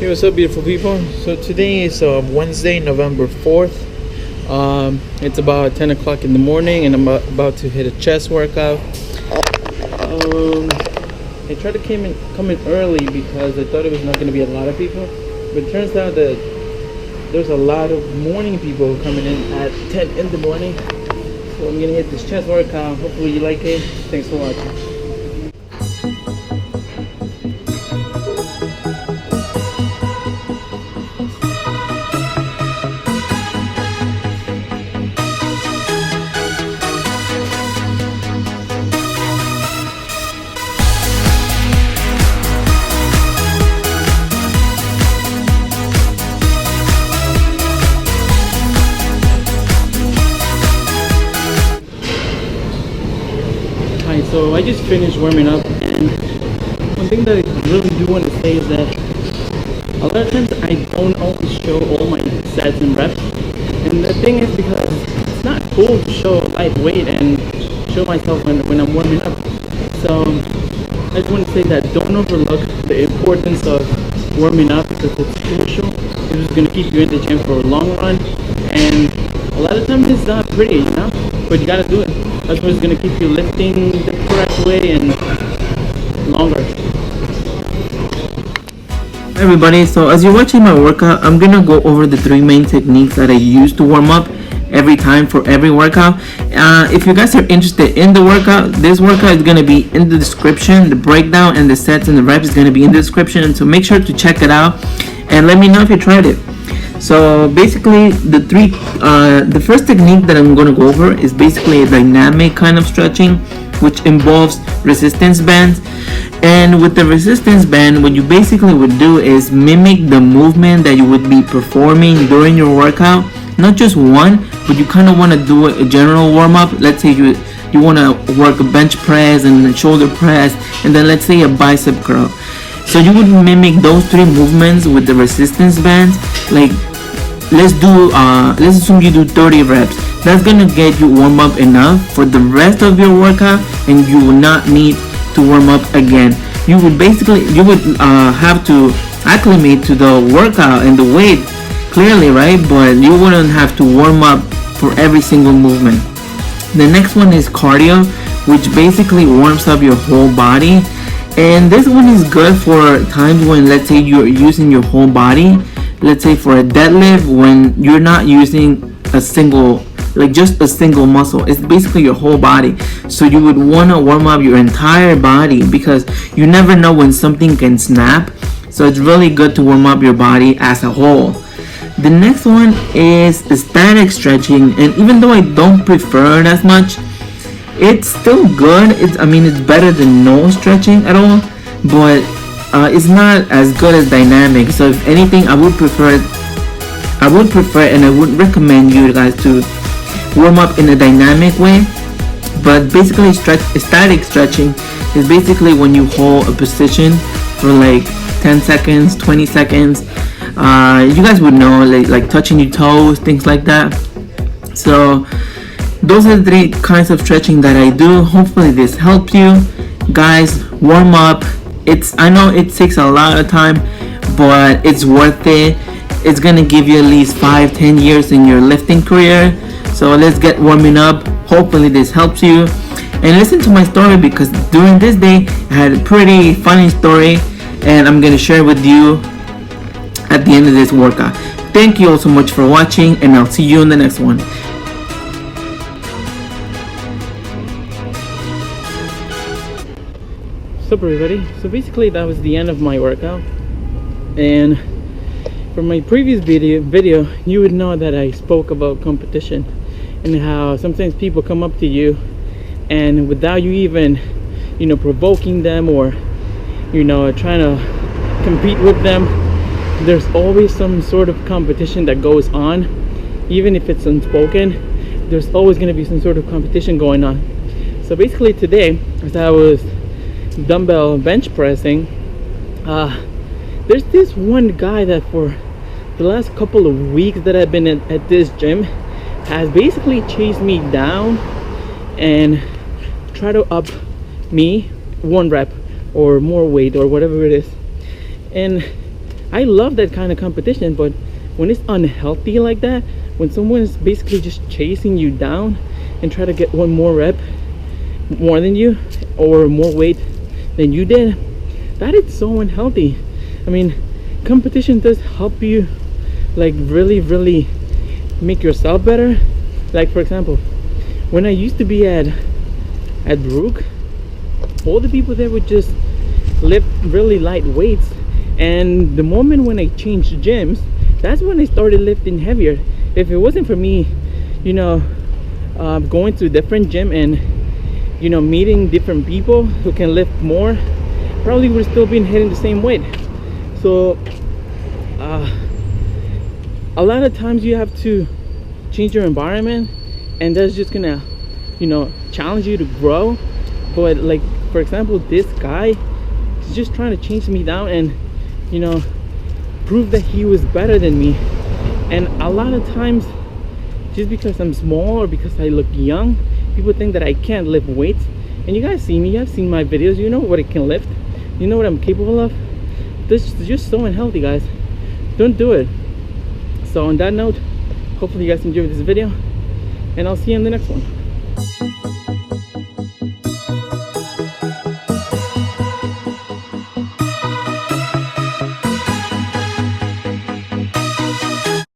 Hey, what's up, beautiful people? So today is Wednesday, November 4th. It's about 10 o'clock in the morning, and I'm about to hit a chest workout. I tried to come in early because I thought it was not going to be a lot of people, but it turns out that there's a lot of morning people coming in at 10 in the morning. So I'm going to hit this chest workout. Hopefully you like it. Thanks for watching. So I just finished warming up, and one thing that I really do want to say is that a lot of times I don't always show all my sets and reps, and the thing is because it's not cool to show lightweight and show myself when I'm warming up. So I just want to say that don't overlook the importance of warming up, because it's crucial. It's just going to keep you in the gym for a long run, and a lot of times it's not pretty, you know, but you got to do it. That's what's going to keep you lifting the correct way and longer. Hi everybody, so as you're watching my workout, I'm going to go over the three main techniques that I use to warm up every time for every workout. If you guys are interested in the workout, this workout is going to be in the description. The breakdown and the sets and the reps is going to be in the description, so make sure to check it out and let me know if you tried it. So basically the first technique that I'm going to go over is basically a dynamic kind of stretching, which involves resistance bands. And with the resistance band, what you basically would do is mimic the movement that you would be performing during your workout. Not just one, but you kind of want to do a general warm-up. Let's say you want to work a bench press and a shoulder press, and then let's say a bicep curl. So you would mimic those three movements with the resistance bands. Like let's assume you do 30 reps. That's gonna get you warm up enough for the rest of your workout, and you will not need to warm up again. You would have to acclimate to the workout and the weight clearly, right? But you wouldn't have to warm up for every single movement. The next one is cardio, which basically warms up your whole body. And this one is good for times when, let's say, you're using your whole body. Let's say for a deadlift, when you're not using just a single muscle. It's basically your whole body. So you would want to warm up your entire body, because you never know when something can snap. So it's really good to warm up your body as a whole. The next one is static stretching, and even though I don't prefer it as much, it's still good. It's better than no stretching at all, but it's not as good as dynamic. So if anything, I would prefer and I would recommend you guys to warm up in a dynamic way. But basically static stretching is basically when you hold a position for like 10 seconds, 20 seconds. You guys would know, like touching your toes, things like that. So those are the three kinds of stretching that I do. Hopefully this helps you guys warm up. I know it takes a lot of time, but it's worth it. It's gonna give you at least 5-10 years in your lifting career. So let's get warming up. Hopefully this helps you. And listen to my story, because during this day I had a pretty funny story, and I'm gonna share with you at the end of this workout. Thank you all so much for watching, and I'll see you in the next one. What's up, everybody? So basically that was the end of my workout, and from my previous video you would know that I spoke about competition and how sometimes people come up to you, and without you even provoking them or trying to compete with them, there's always some sort of competition that goes on. Even if it's unspoken, there's always going to be some sort of competition going on. So basically today, as I was dumbbell bench pressing, there's this one guy that for the last couple of weeks that I've been at this gym has basically chased me down and try to up me one rep or more weight or whatever it is. And I love that kind of competition, but when it's unhealthy like that, when someone is basically just chasing you down and try to get one more rep more than you or more weight than you did, that is so unhealthy. I mean, competition does help you like really make yourself better. Like for example, when I used to be at Brook, all the people there would just lift really light weights, and the moment when I changed gyms, that's when I started lifting heavier. If it wasn't for me, you know, going to a different gym and, you know, meeting different people who can lift more, probably would have still been hitting the same weight. So a lot of times you have to change your environment, and that's just gonna, you know, challenge you to grow. But like for example, this guy is just trying to change me down and, you know, prove that he was better than me. And a lot of times, just because I'm small or because I look young, people think that I can't lift weights. And you guys see me, you have seen my videos, you know what I can lift, you know what I'm capable of. This is just so unhealthy, guys. Don't do it. So on that note, hopefully you guys enjoyed this video, and I'll see you in the next one.